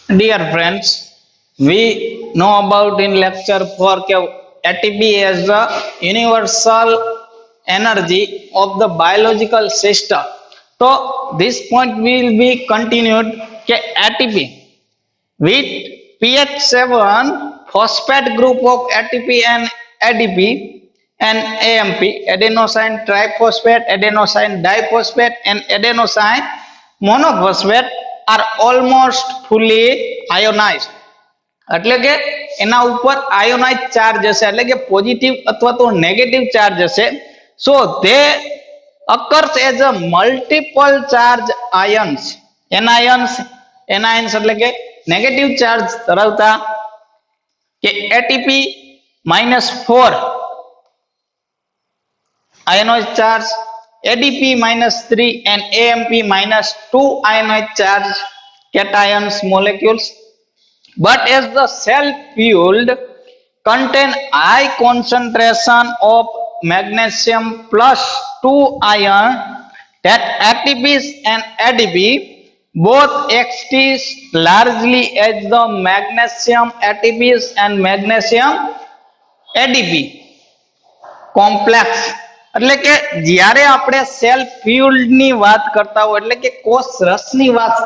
Dear friends, we know about in lecture 4 ATP as the universal energy of the biological system. So this point will be continued ATP with pH7 phosphate group of ATP and ADP and AMP, adenosine triphosphate, adenosine diphosphate, and adenosine monophosphate are almost fully ionized. એટલે કે એના ઉપર આયોનાઇઝ charge હશે, એટલે કે positive અથવા તો negative charge હશે. So they occurs as a multiple charge ions. એનાયન્સ એટલે કે નેગેટિવ ચાર્જ ધરાવતા કે ATP -4 ionized charge, ADP -3 and AMP -2 ionized charge cations molecules. But as the self-fueled contain high concentration of magnesium plus 2 ion, that ATPs and ADP both exist largely as the magnesium ATPs and magnesium ADP complex. એટલે કે જ્યારે આપણે self ફ્યુલ્ડ ની વાત કરતા હોય, એટલે કે કોષ રસની વાત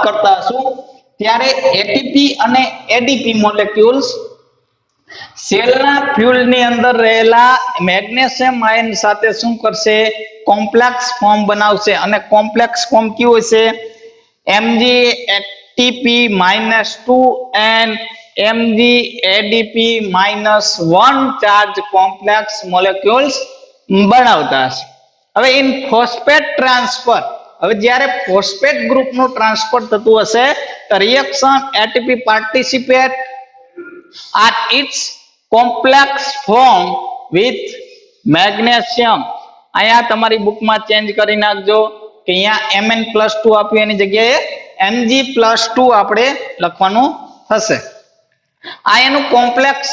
કરતા હશું, ત્યારે એટીપી અને એડીપી મોલેક્યુલ્સ સેલના ફ્યુલ ની અંદર રહેલા મેગ્નેશિયમ આયન સાથે શું કરશે? કોમ્પ્લેક્સ ફોર્મ બનાવશે. અને કોમ્પ્લેક્સ ફોર્મ કેવું હશે? Mg-ATP-2 and Mg-ADP-1 charge complex molecules બનાવતા હશે. હવે ઇન ફોસ્ફેટ ટ્રાન્સફર, હવે જ્યારે ફોસ્ફેટ ગ્રુપનું ટ્રાન્સફર થતું હશે, તો reaction ATP participate at its complex form with magnesium. અહીંયા તમારી બુકમાં ચેન્જ કરી નાખજો કે અહીંયા Mn+2 આપ્યું, એની જગ્યાએ Mg+2 આપણે લખવાનું થશે. આ એનું કોમ્પ્લેક્સ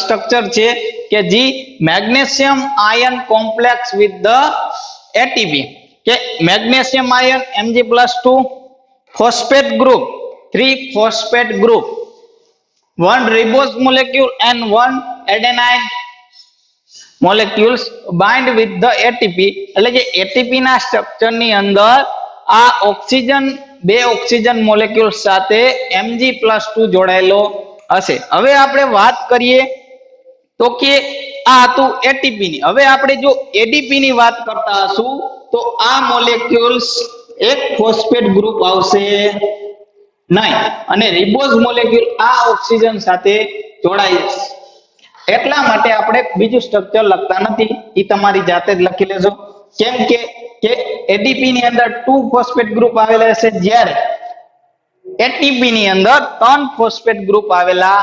સ્ટ્રક્ચર છે કે જી magnesium ion complex with the ATP, કે magnesium ion Mg+2, phosphate group 3 phosphate group, 1 ribose molecule and 1 adenine molecules bind with the ATP. એટલે કે એટીપી ના સ્ટ્રક્ચર ની અંદર આ ઓક્સિજન, બે ઓક્સિજન મોલેક્યુલ સાથે Mg+2 જોડાયેલો હશે. હવે આપણે વાત કરીએ તો કે આ હતું એટીપી ની. હવે આપણે જો એડીપી ની વાત કરતા હશું, તો આ મોલેક્યુલ્સ એક ફોસ્ફેટ ગ્રુપ આવશે નહીં, અને રિબોઝ મોલેક્યુલ આ ઓક્સિજન સાથે જોડાય છે. એટલા માટે આપણે બીજું સ્ટ્રક્ચર લખતા નથી, એ તમારી જાતે જ લખી લેજો. કેમ કે એડીપી ની અંદર 2 ફોસ્ફેટ ગ્રુપ આવેલા હશે, જ્યારે એટીપી ની અંદર 3 ફોસ્ફેટ ગ્રુપ આવેલા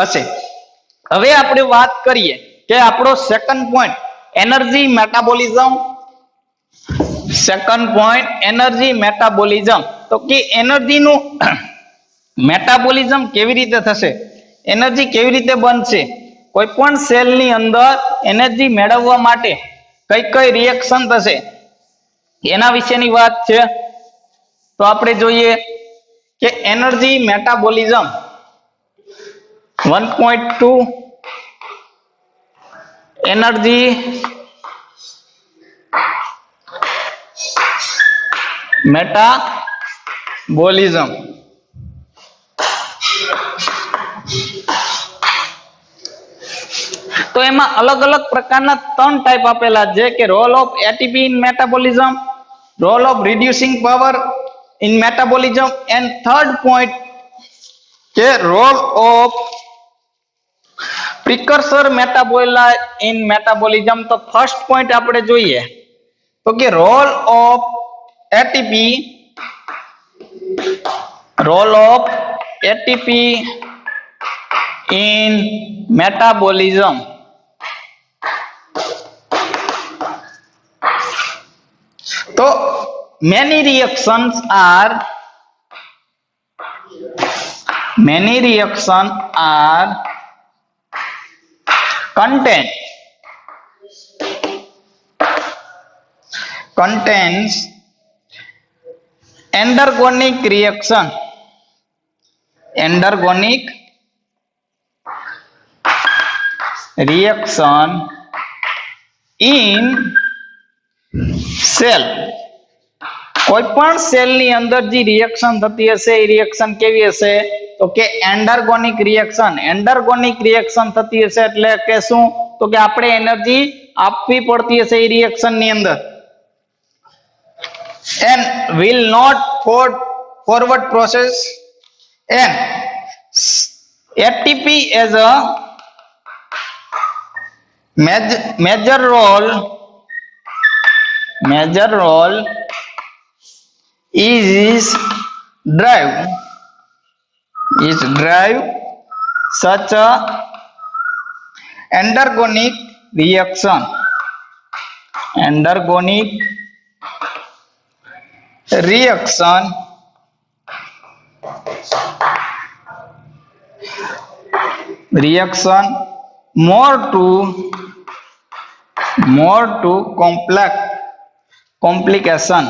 હશે. હવે આપણે વાત કરીએ કે આપણો second point energy metabolism. Second point energy metabolism. તો કે એનર્જી નું મેટાબોલિઝમ કેવી રીતે થશે, એનર્જી કેવી રીતે બનશે, કોઈ પણ સેલ ની અંદર એનર્જી મેળવવા માટે કઈ કઈ રિએક્શન થશે, એના વિશેની વાત છે. તો આપણે જોઈએ કે એનર્જી મેટાબોલિઝમ 1.2 એનર્જી મેટાબોલિઝમ. તો એમાં અલગ અલગ પ્રકારના 3 ટાઈપ આપેલા છે કે role of ATP in metabolism, role of reducing power in metabolism, and third point કે role of precursor metabolite in metabolism. તો ફર્સ્ટ પોઈન્ટ આપણે જોઈએ તો કે role of ATP, role of ATP in metabolism. So many reactions are contains endergonic reaction. Endergonic reaction in cell कोई पण cell नी अंदर जी reaction थती हशे ए रिएक्शन केवी हशे तो के एंडरगोनिक रिएक्शन थती हशे એટલે કે શું તો કે આપણે એનર્જી આપવી પડતી હશે એ રિએક્શન ની અંદર and will not forward process and ATP as a major role is drive such a endergonic reaction more to complication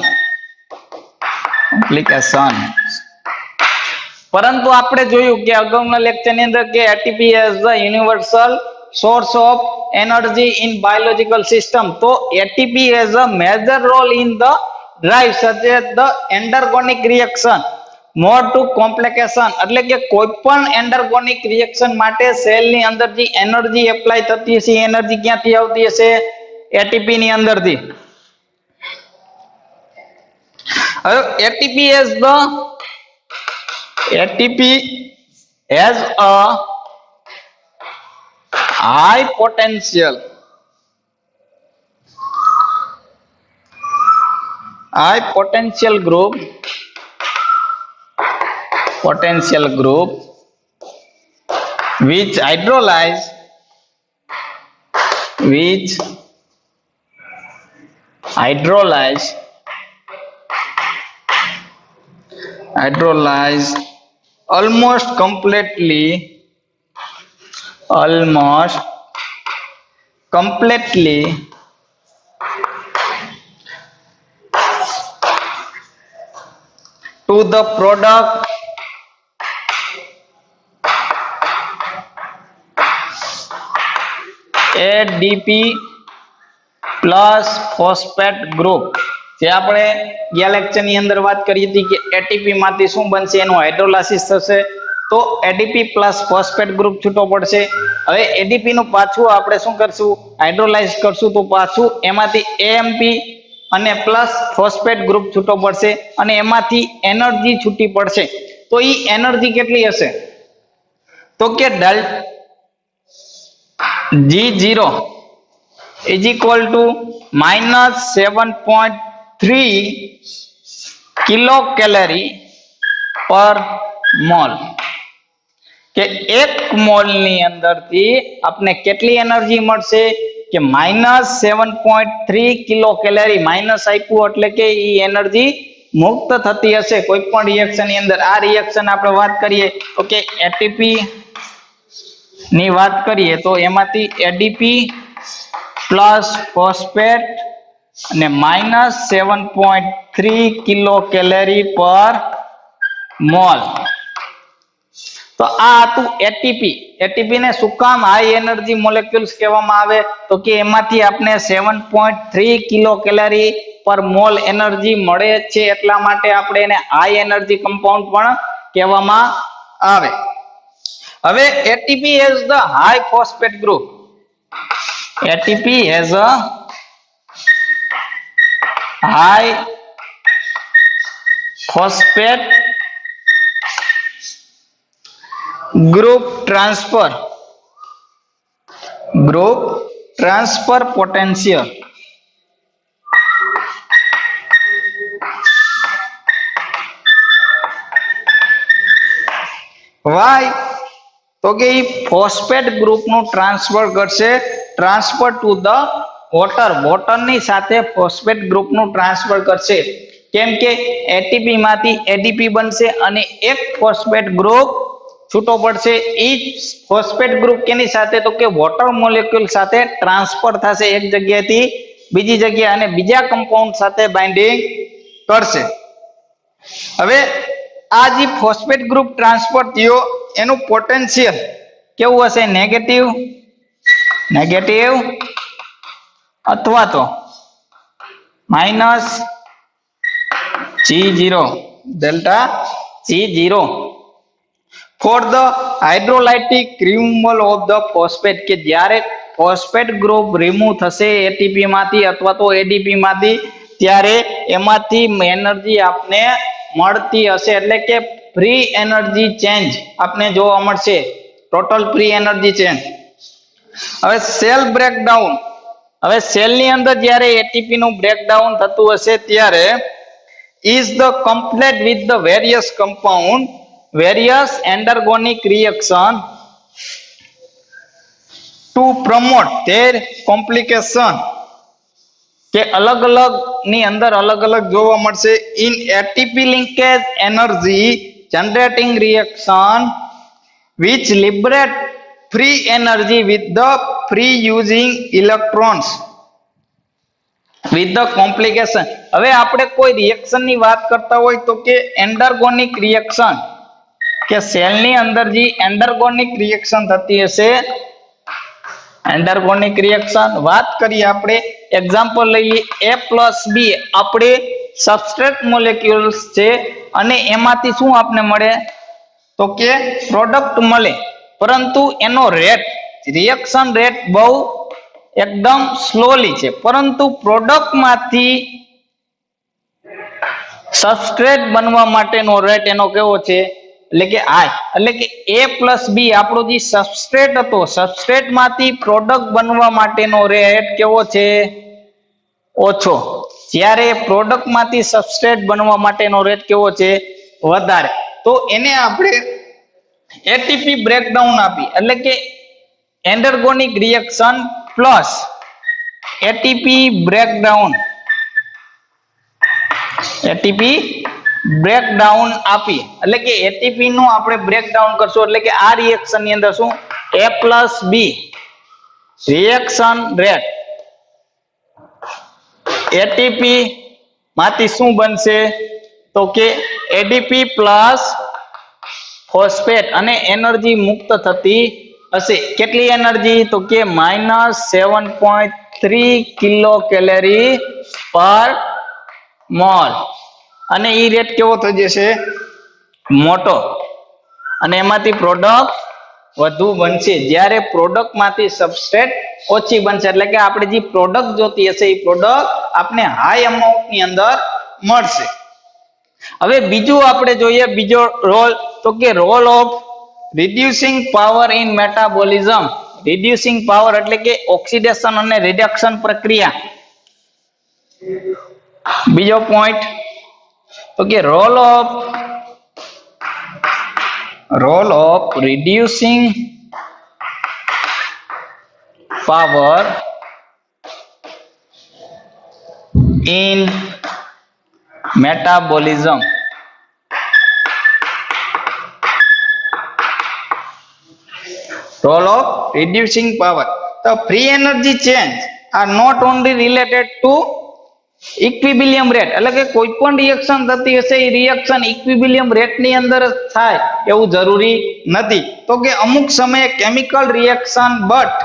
परंतु आपणे जोयुं के अगाउना लेक्चर ની અંદર કે ATP is the universal source of energy in biological system तो ATP has a major role in the drive such as the endergonic reaction more to complication એટલે કે કોઈપણ એન્ડરગોનિક રિએક્શન માટે સેલ ની અંદર જે એનર્જી એપ્લાય થતી હશે એનર્જી ક્યાંથી આવતી હશે એટીપી ની અંદરથી હવે ATP has a high potential group which hydrolyze almost completely to the product ADP plus phosphate group જે આપણે ગયા લેક્ચર ની અંદર વાત કરી હતી કે એટીપી માંથી શું બનશે એનું હાઇડ્રોલાઇસિસ થશે તો એડીપી પ્લસ ફોસ્ફેટ ગ્રુપ છૂટો પડશે હવે એડીપી નું પાછું આપણે શું કરશું હાઇડ્રોલાઇઝ કરશું તો પાછું એમાંથી એએમપી અને પ્લસ ફોસ્ફેટ ગ્રુપ છૂટો પડશે અને એમાંથી એનર્જી છૂટી પડશે તો ઈ એનર્જી કેટલી હશે તો કે G0 is equal to -7.3 kilocalorie per mole કે 1 મોલ ની અંદરથી આપણે કેટલી એનર્જી મળશે કે -7.3 કિલોકેલરી માઇનસ આપ્યું એટલે કે ઈ એનર્જી મુક્ત થતી હશે કોઈ પણ રિએક્શન ની અંદર આ રિએક્શન આપણે વાત કરીએ તો કે એટીપી ની વાત કરીએ તો એમાંથી એડીપી પ્લસ ફોસ્ફેટ અને -7.3 કિલોકેલરી પર મોલ તો આ હતું એટીપી ને શું કામ હાઈ એનર્જી મોલેક્યુલ્સ કહેવામાં આવે તો કે એમાંથી આપણે 7.3 કિલોકેલરી પર મોલ એનર્જી મળે છે એટલા માટે આપણે એને હાઈ એનર્જી કમ્પાઉન્ડ પણ કહેવામાં આવે હવે ATP has the high phosphate group ATP has a high phosphate group transfer potential why તો કે ઈ ફોસ્ફેટ ગ્રુપ નું ટ્રાન્સફર ટુ ધ વોટર ની સાથે ફોસ્ફેટ ગ્રુપ નું ટ્રાન્સફર કરશે કેમ કે એટીપી માંથી એડીપી બનશે અને એક ફોસ્ફેટ ગ્રુપ છૂટો પડશે ઈ ફોસ્ફેટ ગ્રુપ કેની સાથે તો કે વોટર મોલેક્યુલ સાથે ટ્રાન્સફર થશે એક જગ્યાએથી બીજી જગ્યાએ અને બીજા કમ્પાઉન્ડ સાથે બાઇન્ડિંગ કરશે હવે આ જે ફોસ્ફેટ ગ્રુપ ટ્રાન્સફર થયો એનું પોટેન્શિયલ કેવું હશે? નેગેટિવ અથવા તો -G0 delta G0 for the hydrolytic removal of the phosphate, કે જ્યારે ફોસ્ફેટ ગ્રુપ રિમૂવ થશે એટીપી માંથી અથવા તો એડીપી માંથી, ત્યારે એમાંથી એનર્જી આપને મળતી હશે, એટલે કે ફ્રી એનર્જી ચેન્જ આપને જોવા મળશે, ટોટલ ફ્રી એનર્જી ચેન્જ. હવે સેલ બ્રેકડાઉન, હવે સેલ ની અંદર જ્યારે એટીપી નું બ્રેકડાઉન થતું હશે ત્યારે is the complete with the various compound various endergonic reaction to promote their complication, કે અલગ અલગ ની અંદર અલગ અલગ જોવા મળશે in ATP linkage energy generating reaction which liberate free energy with the free using electrons with the complication. હવે આપણે કોઈ રિએક્શન ની વાત કરતા હોય તો કે એન્ડરગોનિક રિએક્શન, કે સેલ ની અંદર જે એન્ડરગોનિક રિએક્શન થતી હશે, એન્ડરગોનિક રિએક્શન વાત કરીએ આપણે, એક્ઝામ્પલ લઈએ A+B આપણે સબસ્ટ્રેટ મોલેક્યુલ્સ છે અને એમાંથી શું આપને મળે તો કે પ્રોડક્ટ મળે, પરંતુ એનો રેટ, રિએક્શન રેટ બહુ એકદમ સ્લોલી છે, પરંતુ પ્રોડક્ટ માંથી સબસ્ટ્રેટ બનવા માટેનો રેટ એનો કેવો છે, એટલે કે હાઈ. એટલે કે A+B આપણો જે સબસ્ટ્રેટ હતો, સબસ્ટ્રેટ માંથી પ્રોડક્ટ બનવા માટેનો રેટ કેવો છે, ઓછો, જ્યારે પ્રોડક્ટ માંથી સબસ્ટ્રેટ બનવા માટેનો રેટ કેવો છે, વધારે. તો એને આપણે એટીપી બ્રેકડાઉન આપી, એટલે કે endergonic reaction plus ATP breakdown, ATP breakdown આપી, એટલે કે એટીપી નું આપણે બ્રેકડાઉન કરશું, એટલે કે આ રિએક્શન ની અંદર શું A+B રિએક્શન રેટ એટીપી માંથી શું બનશે તો કે એડીપી પ્લસ ફોસ્ફેટ, અને એનર્જી મુક્ત થતી હશે. કેટલી એનર્જી તો કે -7.3 કિલો કેલરી પર મોલ, અને એ રેટ કેવો થઈ જશે, મોટો, અને એમાંથી પ્રોડક્ટ વધુ બનશે. જ્યારે પ્રોડક્ટ માંથી સબસ્ટ્રેટ ઓછી બનશે, એટલે કે આપણે જે પ્રોડક્ટ જોતી હશે એ પ્રોડક્ટ આપણે હાઈ અમાઉન્ટ ની અંદર મળશે. હવે બીજું આપણે જોઈએ, બીજો રોલ તો કે role of reducing power in metabolism. Reducing power એટલે કે ઓક્સિડેશન અને રિડક્શન પ્રક્રિયા. બીજો પોઈન્ટ તો કે role of reducing power in metabolism. Role of reducing power. The free energy change are not only related to equilibrium rate, એટલે કે કોઈ પણ રિએક્શન થતી હશે એ રિએક્શન ઇક્વિલિબ્રિયમ રેટ ની અંદર થાય એવું જરૂરી નથી. તો કે અમુક સમયે chemical reaction but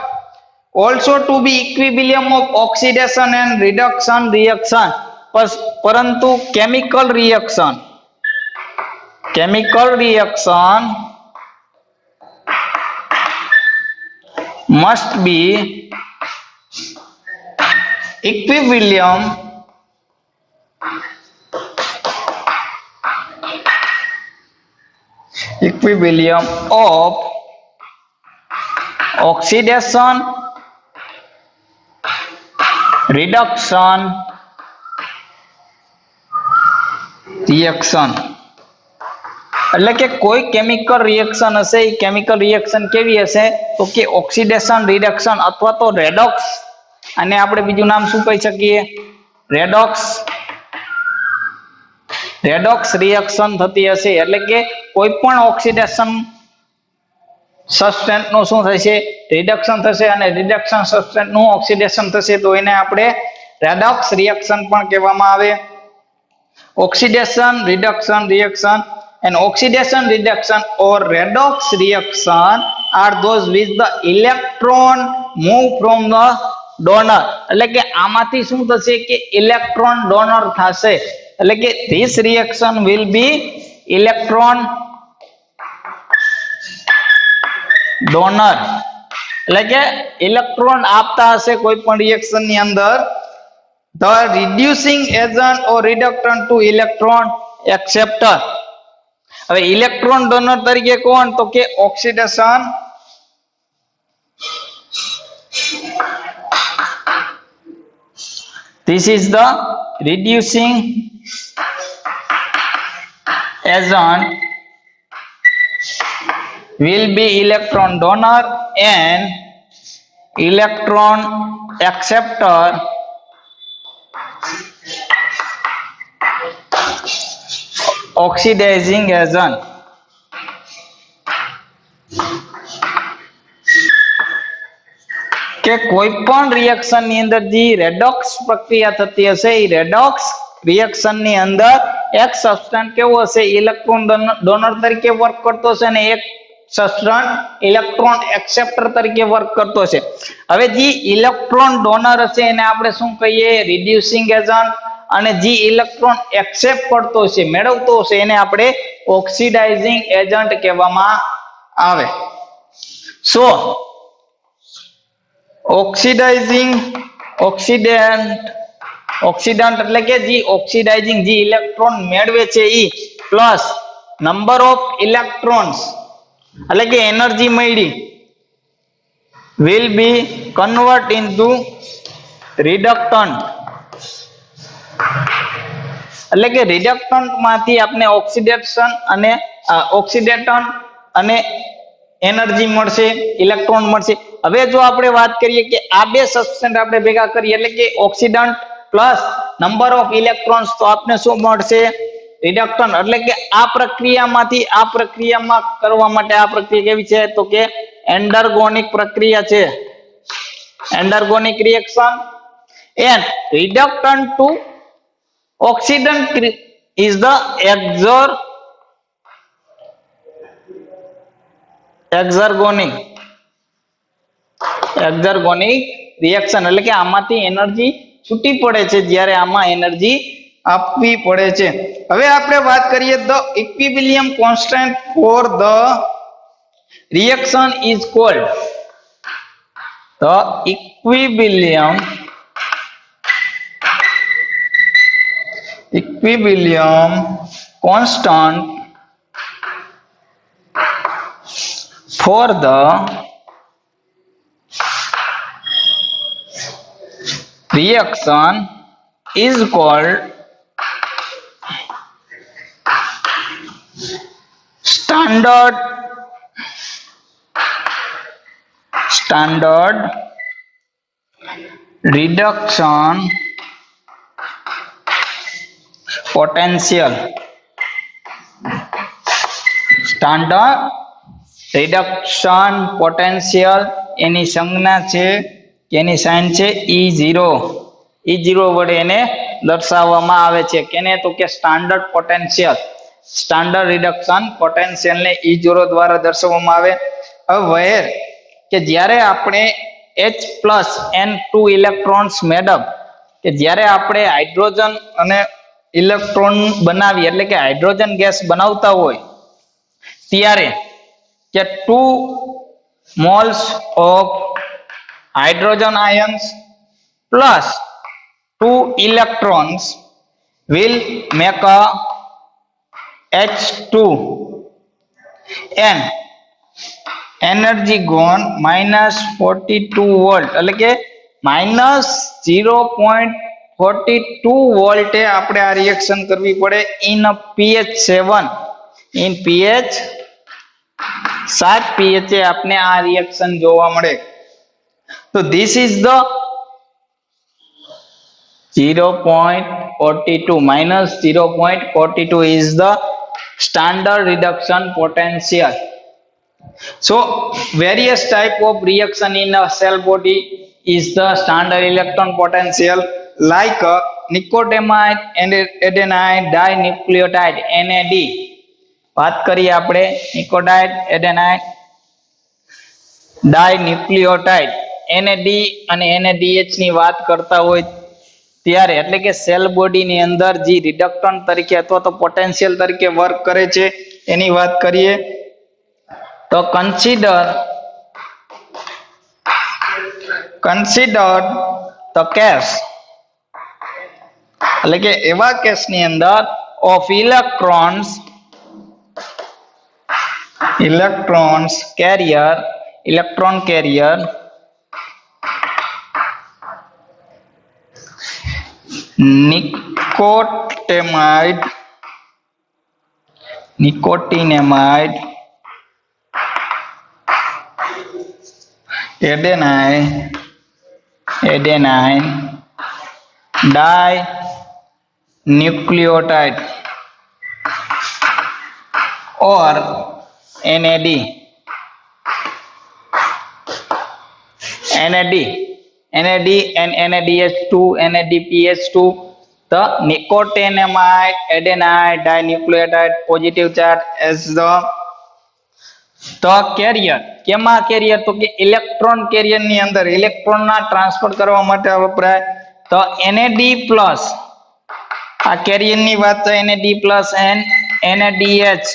also to be equilibrium of oxidation and reduction reaction, પરંતુ chemical reaction must be equilibrium of oxidation reduction reaction. એટલે કે કોઈ કેમિકલ રિએક્શન હશે, એ કેમિકલ રિએક્શન કેવી હશે તો કે ઓક્સિડેશન રિડક્શન અથવા તો રેડોક્સ, અને આપણે બીજું નામ શું કહી શકીએ, રેડોક્સ રિએક્શન થતી હશે. એટલે કે કોઈ પણ ઓક્સિડેશન સબસ્ટેન્ટ નું શું થશે, રિડક્શન થશે, અને રિડક્શન સબસ્ટેન્ટ નું ઓક્સિડેશન થશે, તો એને આપણે રેડોક્સ રિએક્શન પણ કહેવામાં આવે. Oxidation reduction reaction And oxidation reduction or redox reaction are those which the electron move from the donor. એટલે કે આમાંથી શું થશે કે ઇલેક્ટ્રોન ડોનર થશે. એટલે કે this reaction will be electron donor. એટલે કે ઇલેક્ટ્રોન આપતા હશે કોઈ પણ રિએક્શન ની અંદર. The reducing agent or reductant to electron acceptor. હવે ઇલેક્ટ્રોન ડોનર તરીકે કોણ? તો કે oxidation this is the reducing agent will be electron donor and electron acceptor oxidizing agent. કે કોઈ પણ રિએક્શન ની અંદર જે રેડોક્સ પ્રક્રિયા થતી હશે એ રેડોક્સ રિએક્શન ની અંદર એક સબસ્ટન્ટ કેવો હશે? ઇલેક્ટ્રોન ડોનર તરીકે વર્ક કરતો હશે અને એક સબસ્ટન્ટ ઇલેક્ટ્રોન એક્સેપ્ટર તરીકે વર્ક કરતો હશે. હવે જે ઇલેક્ટ્રોન ડોનર હશે એને આપણે શું કહીએ? Reducing agent. અને જે ઇલેક્ટ્રોન એક્સેપ્ટ કરતો હશે, મેળવતો હશે, એને આપણે ઓક્સિડાઇઝિંગ એજન્ટ કહેવામાં આવે. સો ઓક્સિડન્ટ એટલે કે જે ઓક્સિડાઇઝિંગ જે ઇલેક્ટ્રોન મેળવે છે ઈ પ્લસ નંબર ઓફ ઇલેક્ટ્રોન્સ એટલે કે એનર્જી મળી will be convert into reductant. એટલે કે રિડક્ટન્ટ માંથી આપણે ઓક્સિડેશન અને ઓક્સિડેટન્ટ અને એનર્જી મળશે, ઇલેક્ટ્રોન મળશે. હવે જો આપણે વાત કરીએ કે આ બે સબસ્ટન્ટ આપણે ભેગા કરીએ એટલે કે oxidant plus number of electrons, તો આપણે શું મળશે? રિડક્ટન્ટ. એટલે કે આ પ્રક્રિયામાંથી આ પ્રક્રિયામાં કરવા માટે આ પ્રક્રિયા કેવી છે? તો કે એન્ડરગોનિક પ્રક્રિયા છે, endergonic reaction. And reductant to oxidant is the exergonic reaction. એટલે કે આમાંથી એનર્જી છૂટી પડે છે જ્યારે આમાં એનર્જી આપવી પડે છે. હવે આપણે વાત કરીએ the equilibrium constant for the reaction is called the equilibrium constant for the reaction is called standard reduction potential. Standard reduction potential એની સંજ્ઞા છે કે એની સાઇન છે E0. E0 વડે એને દર્શાવવામાં આવે છે. કેને? તો કે standard potential. Standard reduction potential ને E0 દ્વારા દર્શાવવામાં આવે. હવે વહેર કે જ્યારે આપણે H+N2 ઇલેક્ટ્રોન્સ મેડમ કે જ્યારે આપણે હાઇડ્રોજન અને ઇલેક્ટ્રોન બનાવી એટલે કે હાઇડ્રોજન ગેસ બનાવતા હોય ત્યારે કે 2 moles of hydrogen ions plus 2 electrons will make a H2 and energy gone -42 volt. એટલે કે -0.42 વોલ્ટે આપણે આ રિએક્શન કરવી પડે in pH 7. In pH 7 pH એ આપણે આ રિએક્શન જોવા મળે. તો this is the 0.42 -0.42 is the standard reduction potential. So various type of reaction in a cell body is the standard electron potential, like nicotinamide and adenine dinucleotide NAD बात करिए आपणे निकोटाइड एडेनाइड dinucleotide NAD અને NADH ની વાત કરતા હોય ત્યારે એટલે કે સેલ બોડી ની અંદર જે રિડક્ટન્ટ તરીકે અથવા તો પોટેન્શિયલ તરીકે વર્ક કરે છે એની વાત કરીએ તો કન્સિડર ધ કેસ એટલે કે એવા કેસ ની અંદર of electron carrier nicotinamide adenine dinucleotide or NAD and NADH2 NADPH2 the nicotinamide adenine dinucleotide positive charge as the carrier કેમાં કેરિયર તો કે ઇલેક્ટ્રોન કેરિયર ની અંદર ઇલેક્ટ્રોન ના ટ્રાન્સફર કરવા માટે વપરાય તો NAD+ આ કેરિયર ની વાત તો NAD+ and NADH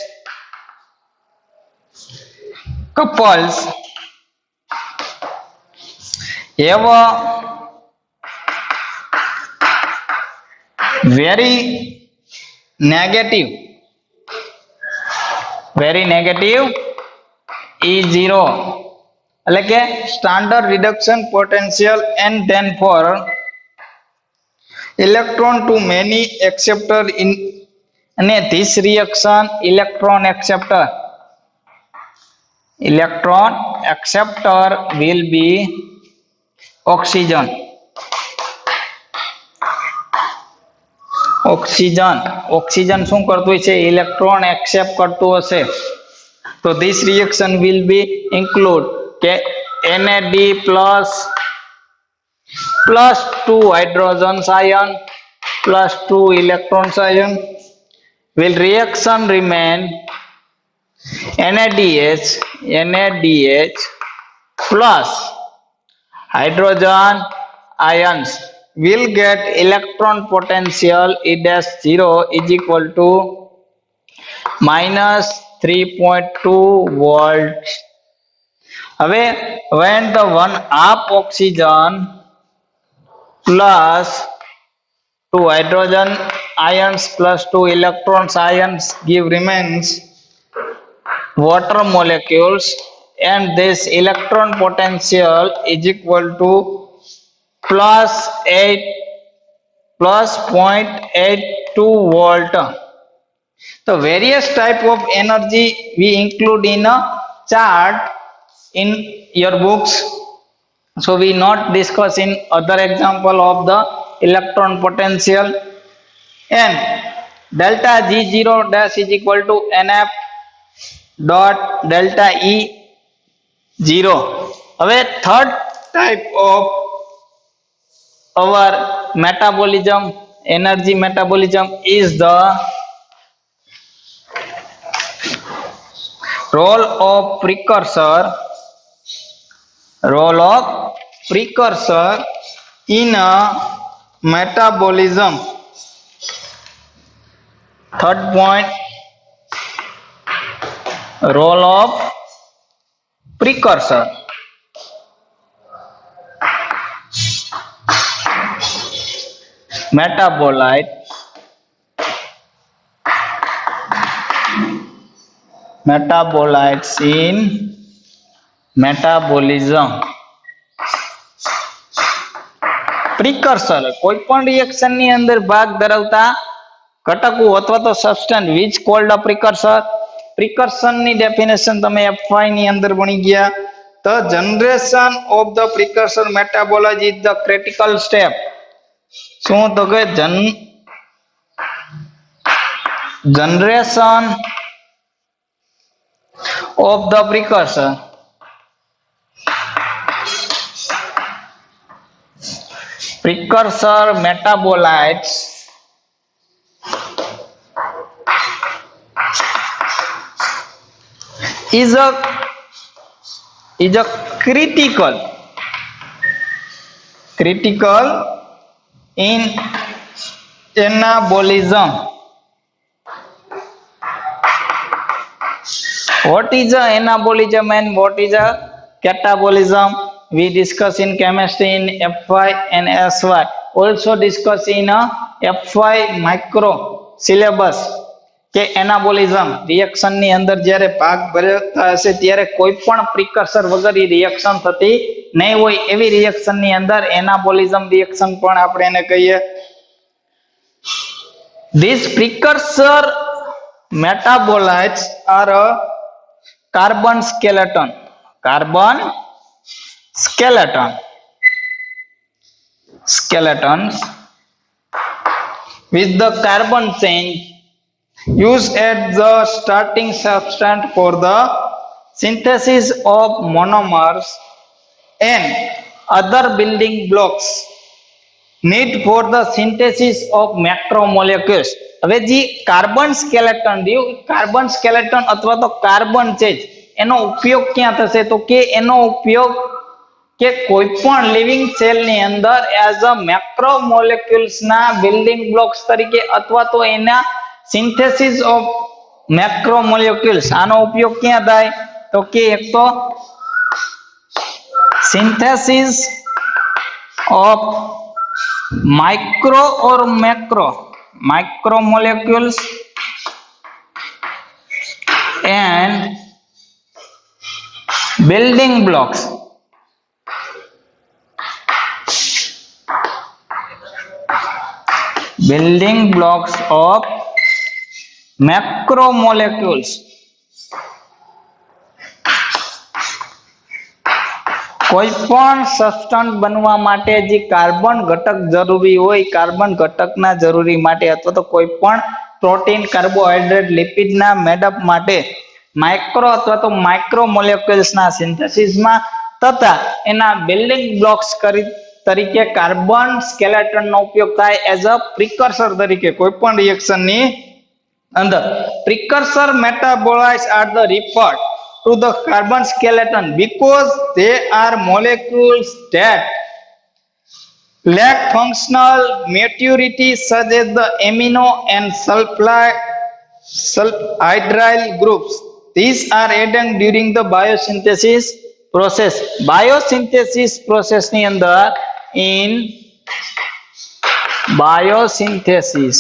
couples have a very negative E0 એટલે કે standard reduction potential and then for electron to many acceptor in અને this reaction electron acceptor will be oxygen શું કરતું છે ઇલેક્ટ્રોન એક્સેપ્ટ કરતું હશે તો this reaction will be include કે NAD plus 2 hydrogen ion plus 2 electrons ion will reaction remain NADH plus hydrogen ions will get electron potential E-0 is equal to -3.2 volt. હવે when the 1/2 oxygen plus 2 hydrogen ions plus 2 electrons ions give remains water molecules and this electron potential is equal to plus 0.82 volt. So various type of energy we include in a chart in your books, so we not discuss in other example of the electron potential. And delta G0 dash is equal to NF dot delta E0. હવે third type of our metabolism, energy metabolism, is the role of precursor in a metabolism. Third point, role of precursor. Metabolites in metabolism. પ્રિકર્સર કોઈ પણ reaction ની અંદર ભાગ ધરાવતા ઘટકો અથવા તો substance which called a precursor. પ્રિકર્સર ની ડેફિનેશન તમે FY ની અંદર ભણી ગયા. The generation of the precursor metabolite is the critical step. શું તો કે generation of the precursor metabolites is a critical in anabolism. What is a anabolism and what is a catabolism? We discuss in chemistry in FY and SY. Also discuss in a FY micro syllabus કે anabolism reaction ની અંદર જ્યારે ભાગ ભરતા હશે ત્યારે કોઈ પણ પ્રિકર્સર વગર એ રિએક્શન થતી નહીં હોય એવી રિએક્શન ની અંદર એનાબોલિઝમ રિએક્શન પણ આપણે એને કહીએ. These precursor metabolites are a carbon skeletons with the carbon chain used as the starting substance for the synthesis of monomers and other building blocks need for the synthesis of macromolecules. હવે જે carbon skeleton રહ્યું, carbon skeleton અથવા તો carbon chain એનો ઉપયોગ ક્યાં થશે તો કે એનો ઉપયોગ કે કોઈ પણ લિવિંગ સેલ ની અંદર એઝ અ મેક્રોમોલેક્યુલ્સ ના બિલ્ડિંગ બ્લોક્સ તરીકે અથવા તો એના સિન્થેસિસ ઓફ મેક્રોમોલેક્યુલ્સ આનો ઉપયોગ ક્યાં થાય તો કે એક તો synthesis of micro or macromolecules and building blocks. Building blocks of macromolecules. કોઈ પણ સબસ્ટન્સ બનવા માટે જે કાર્બન ઘટક જરૂરી હોય, કાર્બન ઘટકના જરૂરી માટે અથવા તો કોઈ પણ પ્રોટીન, કાર્બોહાઈડ્રેટ, લિપિડના મેડઅપ માટે માઇક્રો અથવા તો માઇક્રોમોલેક્યુલ્સના સિન્થેસિસમાં તથા એના બિલ્ડિંગ બ્લોક્સ તરીકે કાર્બન સ્કેલેટનનો ઉપયોગ થાય એઝ અ પ્રિકર્સર તરીકે કોઈ પણ રિએક્શનની અંદર. પ્રિકર્સર metabolites are the referred to the carbon skeleton because they are molecules that lack functional maturity such as the amino and sulfhydryl groups. These are added during the biosynthesis process. Biosynthesis process ની અંદર in biosynthesis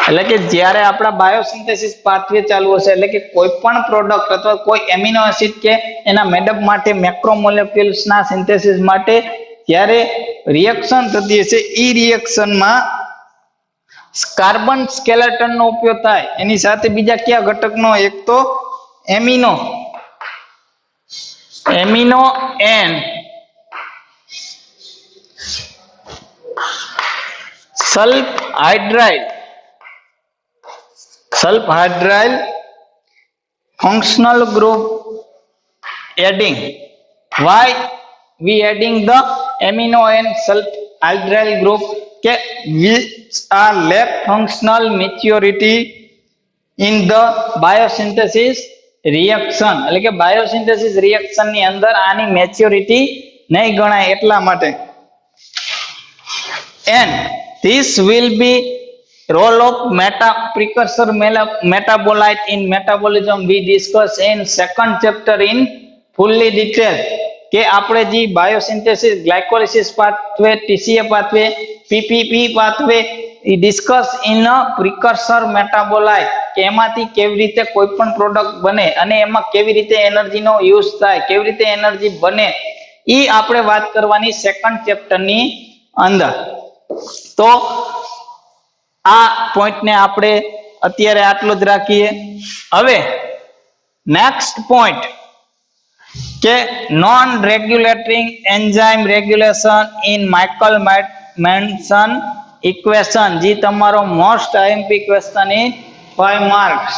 એટલે કે જ્યારે આપણા બાયોસિન્થેસિસ pathway ચાલુ હશે એટલે કે કોઈ પણ પ્રોડક્ટ અથવા કોઈ એમિનો એસિડ કે એના મેડઅપ માટે મેક્રોમોલેક્યુલ્સના સિન્થેસિસ માટે જ્યારે રિએક્શન થતી હશે એ રિએક્શનમાં કાર્બન સ્કેલેટનનો ઉપયોગ થાય. એની સાથે બીજા કયા ઘટકનો? એક તો amino and sulfhydryl functional group adding. Why we adding the amino and sulfhydryl group? Which are lack functional maturity in the biosynthesis reaction. એટલે કે બાયોસિન્થેસિસ રિએક્શન ની અંદર આની મેચ્યોરિટી નહીં ગણાય એટલા માટે. And this will be role of precursor metabolite in metabolism we discuss in second chapter in fully detail. કે આપણે જે biosynthesis, glycolysis pathway, TCA pathway, PPP pathway એ ડિસ્કસ ઇન પ્રિકર્સર મેટાબોલાઇટ કે એમાંથી કેવી રીતે કોઈ પણ પ્રોડક્ટ બને અને એમાં કેવી રીતે એનર્જીનો યુઝ થાય, કેવી રીતે એનર્જી બને એ આપણે વાત કરવાની સેકન્ડ ચેપ્ટરની અંદર. તો આ પોઈન્ટને આપણે અત્યારે આટલું જ રાખીએ. હવે નેક્સ્ટ પોઈન્ટ કે non regulating enzyme regulation in Michaelis Menten equation, જે તમારો most IMP question in 5 marks.